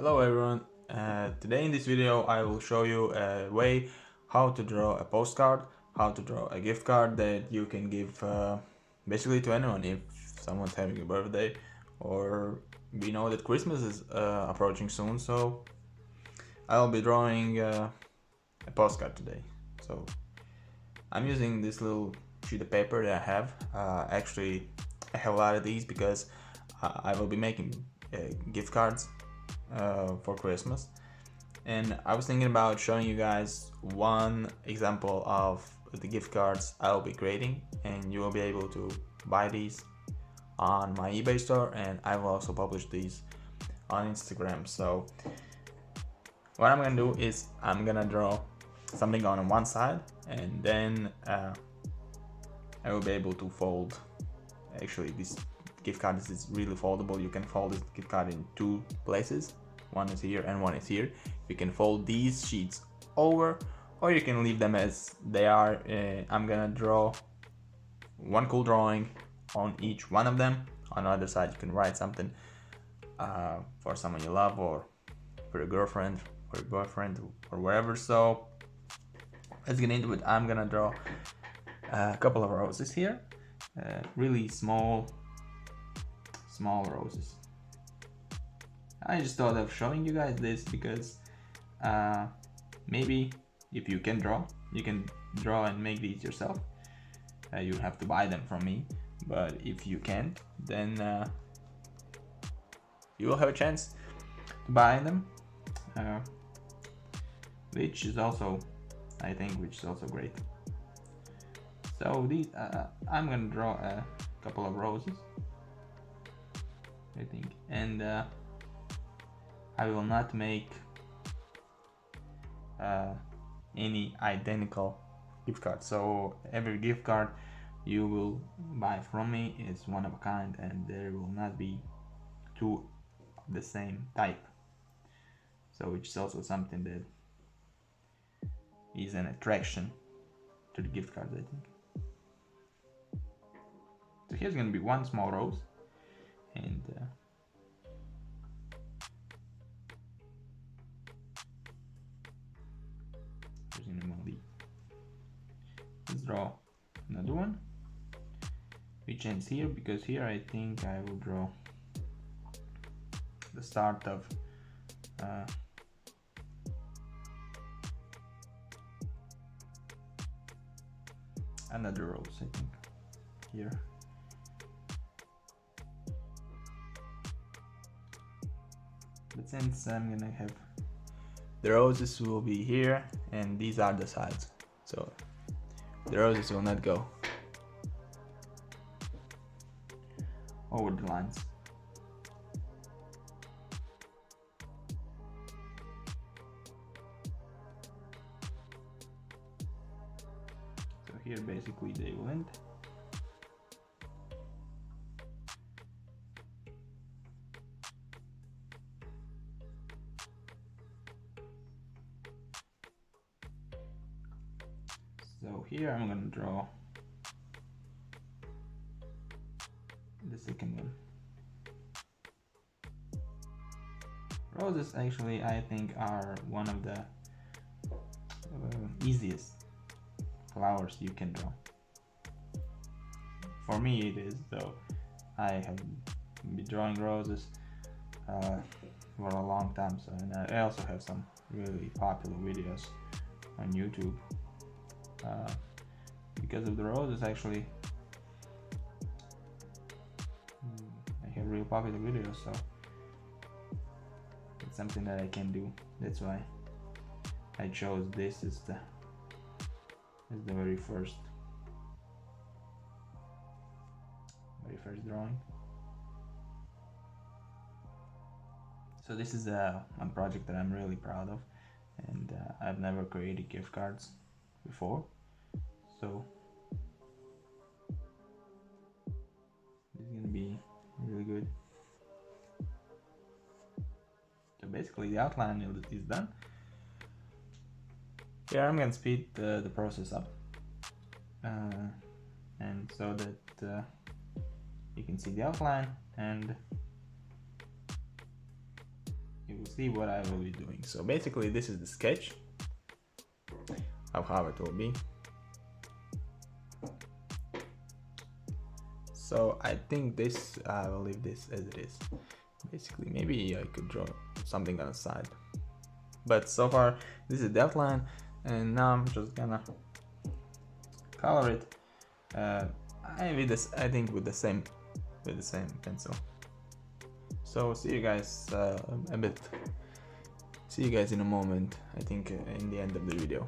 Hello everyone, today in this video I will show you a way how to draw a postcard, how to draw a gift card that you can give basically to anyone if someone's having a birthday, or we know that Christmas is approaching soon, so I'll be drawing a postcard today. So I'm using this little sheet of paper that I have. Actually I have a lot of these because I will be making gift cards for Christmas, and I was thinking about showing you guys one example of the gift cards I'll be creating, and you will be able to buy these on my eBay store, and I will also publish these on Instagram. So what I'm gonna do is I'm gonna draw something on one side, and then I will be able to fold. Actually, this gift card is really foldable. You can fold this gift card in two places. One is here and one is here. You can fold these sheets over, or you can leave them as they are. I'm gonna draw one cool drawing on each one of them. On the other side you can write something for someone you love, or for your girlfriend or your boyfriend or wherever. So let's get into it. I'm gonna draw a couple of roses here, really small roses. I just thought of showing you guys this because maybe if you can draw, you can draw and make these yourself. You have to buy them from me, but if you can't, then you will have a chance to buy them, which is also, I think, great. So these, I'm gonna draw a couple of roses, I think, and I will not make any identical gift card. So every gift card you will buy from me is one of a kind, and there will not be two of the same type. So which is also something that is an attraction to the gift cards, I think. So here's gonna be one small rose, and let's draw another one, which ends here, because here I think I will draw the start of another rose, I think, here. But since I'm gonna have the roses will be here, and these are the sides, so the roses will not go over the lines. So here basically they will end. So here I'm gonna draw the second one. Roses actually, I think, are one of the easiest flowers you can draw. For me it is, though. I have been drawing roses for a long time, so, and I also have some really popular videos on YouTube. Because of the roses, actually, I have real popular videos, so it's something that I can do. That's why I chose this as the very first drawing. So this is one project that I'm really proud of, and I've never created gift cards before, so this is gonna be really good. So basically the outline is done. Here I'm gonna speed the process up, and so that you can see the outline, and you will see what I will be doing. So basically this is the sketch of how it will be. So I think this, I will leave this as it is. Basically, maybe I could draw something on the side. But so far, this is the outline, and now I'm just gonna color it. I think with the same pencil. So see you guys See you guys in a moment. I think in the end of the video.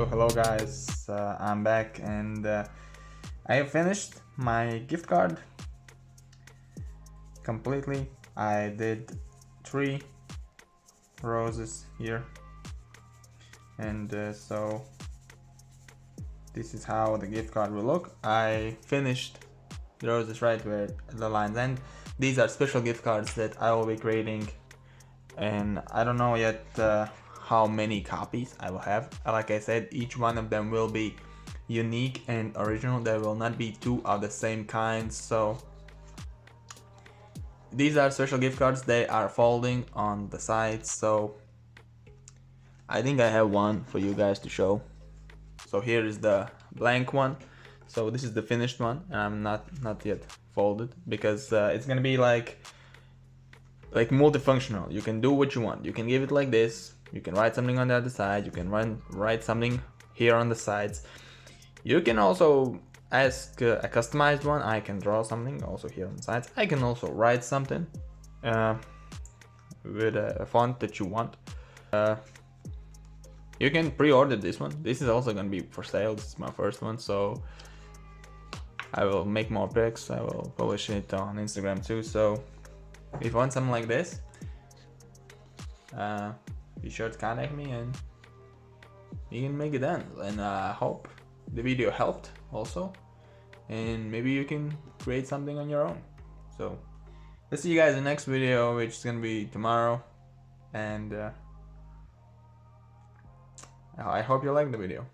Hello guys, I'm back, and I have finished my gift card completely. I did 3 roses here, and so this is how the gift card will look. I finished draws is right where the lines end. These are special gift cards that I will be creating, and I don't know yet how many copies I will have. Like I said, each one of them will be unique and original. There will not be two of the same kind. So these are special gift cards. They are folding on the sides, so I think I have one for you guys to show. So here is the blank one. So this is the finished one, and I'm not yet folded because it's gonna be like multifunctional. You can do what you want. You can give it like this. You can write something on the other side. You can write something here on the sides. You can also ask a customized one. I can draw something also here on the sides. I can also write something with a font that you want. You can pre-order this one. This is also gonna be for sale. This is my first one, so I will make more pics. I will publish it on Instagram too. So if you want something like this, be sure to contact me and we can make it done. And I hope the video helped also, and maybe you can create something on your own. So let's see you guys in the next video, which is gonna be tomorrow, and I hope you like the video.